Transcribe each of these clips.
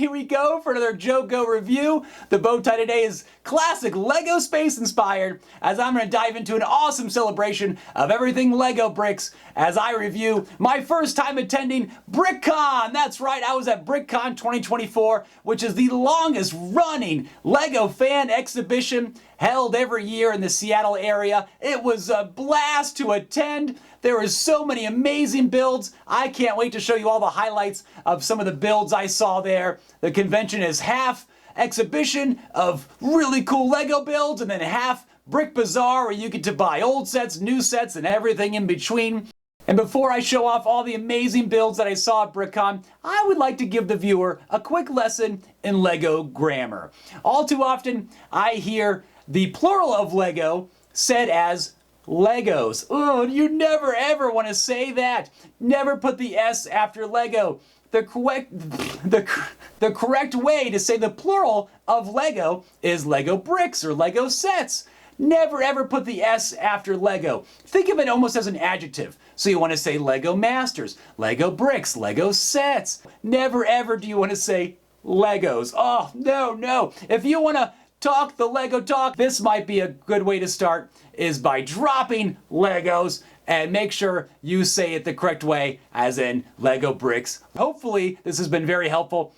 here we go for another JoeGo review. The bow tie today is classic Lego space inspired, as I'm going to dive into an awesome celebration of everything Lego bricks as I review my first time attending BrickCon. That's right, I was at BrickCon 2024, which is the longest running Lego fan exhibition held every year in the Seattle area. It was a blast to attend. There were so many amazing builds. I can't wait to show you all the highlights of some of the builds I saw there. The convention is half exhibition of really cool Lego builds and then half Brick Bazaar, where you get to buy old sets, new sets, and everything in between. And before I show off all the amazing builds that I saw at BrickCon, I would like to give the viewer a quick lesson in Lego grammar. All too often, I hear the plural of Lego said as Legos. Oh, you never ever want to say that. Never put the S after Lego. The correct way to say the plural of Lego is Lego bricks or Lego sets. Never ever put the S after Lego. Think of it almost as an adjective. So you want to say Lego Masters, Lego bricks, Lego sets. Never ever do you want to say Legos. Oh, no, no. If you want to talk the Lego talk, this might be a good way to start, is by dropping Legos and make sure you say it the correct way, as in Lego bricks. Hopefully this has been very helpful,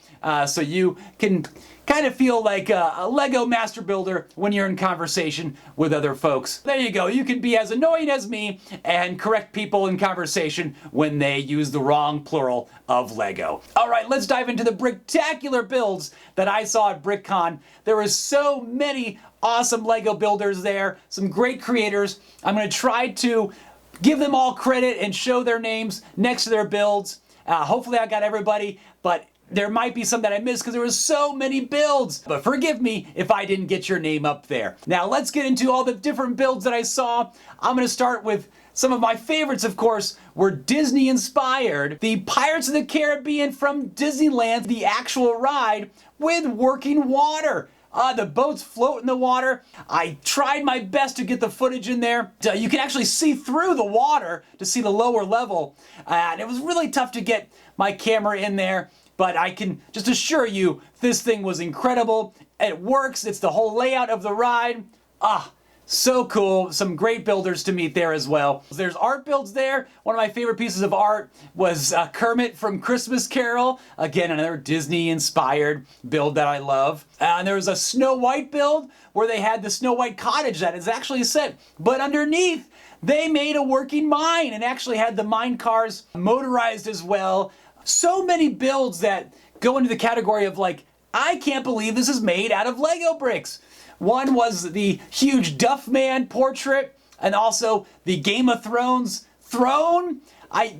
so you can kind of feel like a Lego master builder when you're in conversation with other folks. There you go. You can be as annoying as me and correct people in conversation when they use the wrong plural of Lego. All right, let's dive into the bricktacular builds that I saw at BrickCon. There were so many awesome Lego builders there, some great creators. I'm going to try to give them all credit and show their names next to their builds. Hopefully I got everybody, but there might be some that I missed because there were so many builds. But forgive me if I didn't get your name up there. Now let's get into all the different builds that I saw. I'm going to start with some of my favorites, of course, were Disney inspired. The Pirates of the Caribbean from Disneyland, the actual ride with working water. The boats float in the water. I tried my best to get the footage in there. You can actually see through the water to see the lower level. And it was really tough to get my camera in there, but I can just assure you this thing was incredible. It works. It's the whole layout of the ride. So cool. Some great builders to meet there as well. There's art builds there. One of my favorite pieces of art was Kermit from Christmas Carol. Again, another Disney-inspired build that I love. And there was a Snow White build where they had the Snow White cottage that is actually a set. But underneath, they made a working mine and actually had the mine cars motorized as well. So many builds that go into the category of like, I can't believe this is made out of Lego bricks. One was the huge Duffman portrait, and also the Game of Thrones throne.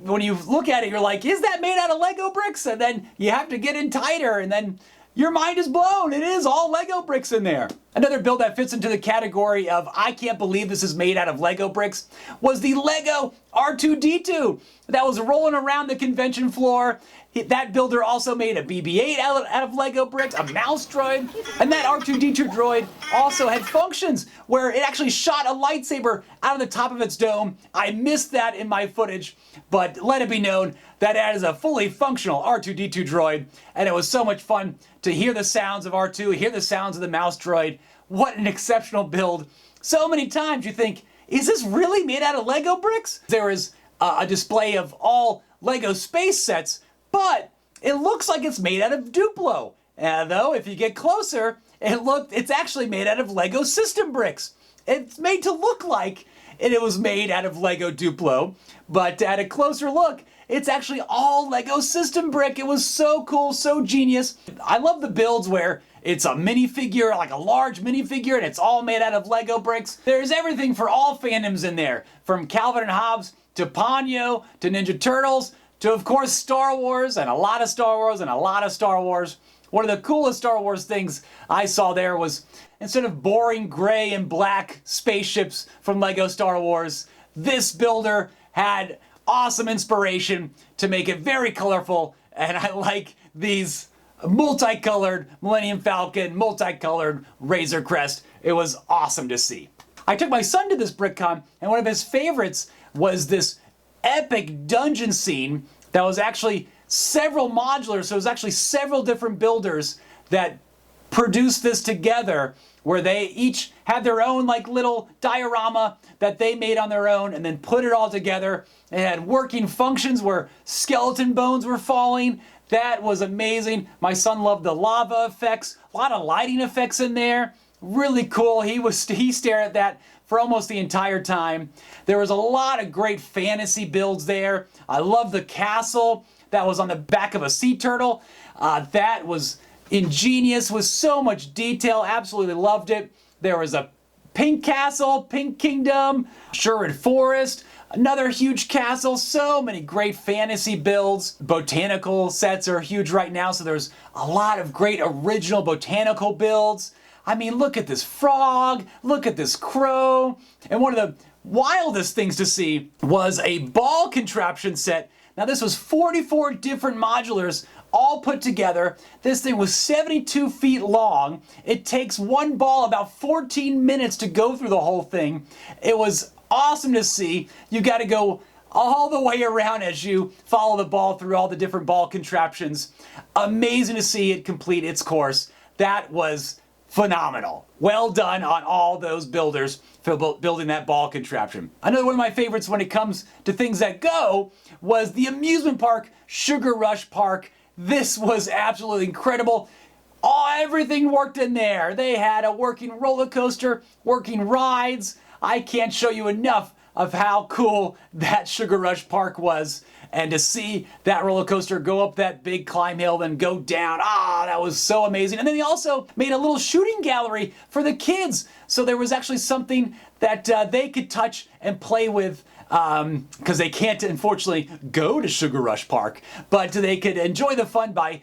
When you look at it, you're like, is that made out of Lego bricks? And then you have to get in tighter, and then your mind is blown. It is all Lego bricks in there. Another build that fits into the category of I can't believe this is made out of Lego bricks was the Lego R2-D2 that was rolling around the convention floor. That builder also made a BB-8 out of Lego bricks, a mouse droid, and that R2-D2 droid also had functions where it actually shot a lightsaber out of the top of its dome. I missed that in my footage, but let it be known that is a fully functional R2-D2 droid, and it was so much fun to hear the sounds of R2, hear the sounds of the mouse droid. What an exceptional build. So many times you think, is this really made out of Lego bricks? There is a display of all Lego space sets, but it looks like it's made out of Duplo. Though, if you get closer, it's actually made out of Lego system bricks. It's made to look like it was made out of Lego Duplo, but at a closer look, it's actually all Lego system brick. It was so cool, so genius. I love the builds where it's a minifigure, like a large minifigure, and it's all made out of Lego bricks. There's everything for all fandoms in there, from Calvin and Hobbes to Ponyo to Ninja Turtles to, of course, Star Wars, and a lot of Star Wars, and a lot of Star Wars. One of the coolest Star Wars things I saw there was, instead of boring gray and black spaceships from Lego Star Wars, this builder had awesome inspiration to make it very colorful, and I like these multicolored Millennium Falcon, multicolored Razor Crest. It was awesome to see. I took my son to this BrickCon, and one of his favorites was this epic dungeon scene that was actually several modulars, so it was actually several different builders that produced this together, where they each had their own like little diorama that they made on their own and then put it all together. It had working functions where skeleton bones were falling. That was amazing. My son loved the lava effects, a lot of lighting effects in there. Really cool. He stared at that for almost the entire time. There was a lot of great fantasy builds there. I love the castle that was on the back of a sea turtle. That was ingenious with so much detail. Absolutely loved it. There was a pink castle, pink kingdom, Sherwood Forest, another huge castle. So many great fantasy builds. Botanical sets are huge right now, so there's a lot of great original botanical builds. I mean, look at this frog, look at this crow. And one of the wildest things to see was a ball contraption set. Now this was 44 different modulars all put together. This thing was 72 feet long. It takes one ball about 14 minutes to go through the whole thing. It was awesome to see. You got to go all the way around as you follow the ball through all the different ball contraptions. Amazing to see it complete its course. That was phenomenal. Well done on all those builders for building that ball contraption. Another one of my favorites when it comes to things that go was the amusement park, Sugar Rush Park. This was absolutely incredible. Everything worked in there. They had a working roller coaster, working rides. I can't show you enough of how cool that Sugar Rush Park was. And to see that roller coaster go up that big climb hill, then go down, that was so amazing. And then they also made a little shooting gallery for the kids. So there was actually something that they could touch and play with, because they can't, unfortunately, go to Sugar Rush Park, but they could enjoy the fun by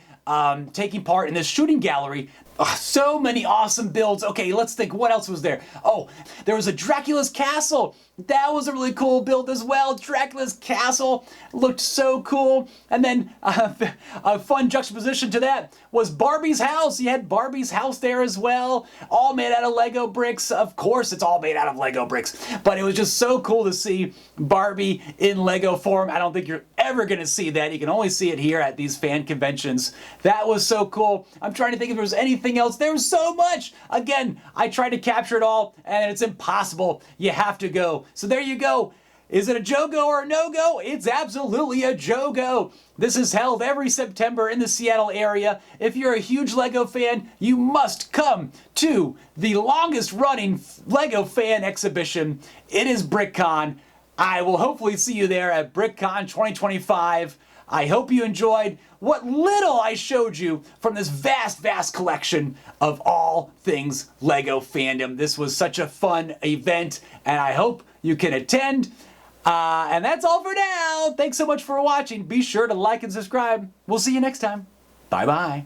taking part in this shooting gallery. So many awesome builds. Okay, let's think, what else was there? Oh, there was a Dracula's Castle. That was a really cool build as well. Dracula's Castle looked so cool. And then a fun juxtaposition to that was Barbie's house. You had Barbie's house there as well, all made out of Lego bricks. Of course, it's all made out of Lego bricks, but it was just so cool to see Barbie in Lego form. I don't think you're ever going to see that. You can only see it here at these fan conventions. That was so cool. I'm trying to think if there was anything else. There was so much. Again, I tried to capture it all, and it's impossible. You have to go. So there you go. Is it a JoeGo or a no-go? It's absolutely a JoeGo. This is held every September in the Seattle area. If you're a huge Lego fan, you must come to the longest running Lego fan exhibition. It is BrickCon. I will hopefully see you there at BrickCon 2025. I hope you enjoyed what little I showed you from this vast, vast collection of all things Lego fandom. This was such a fun event, and I hope you can attend. And that's all for now. Thanks so much for watching. Be sure to like and subscribe. We'll see you next time. Bye-bye.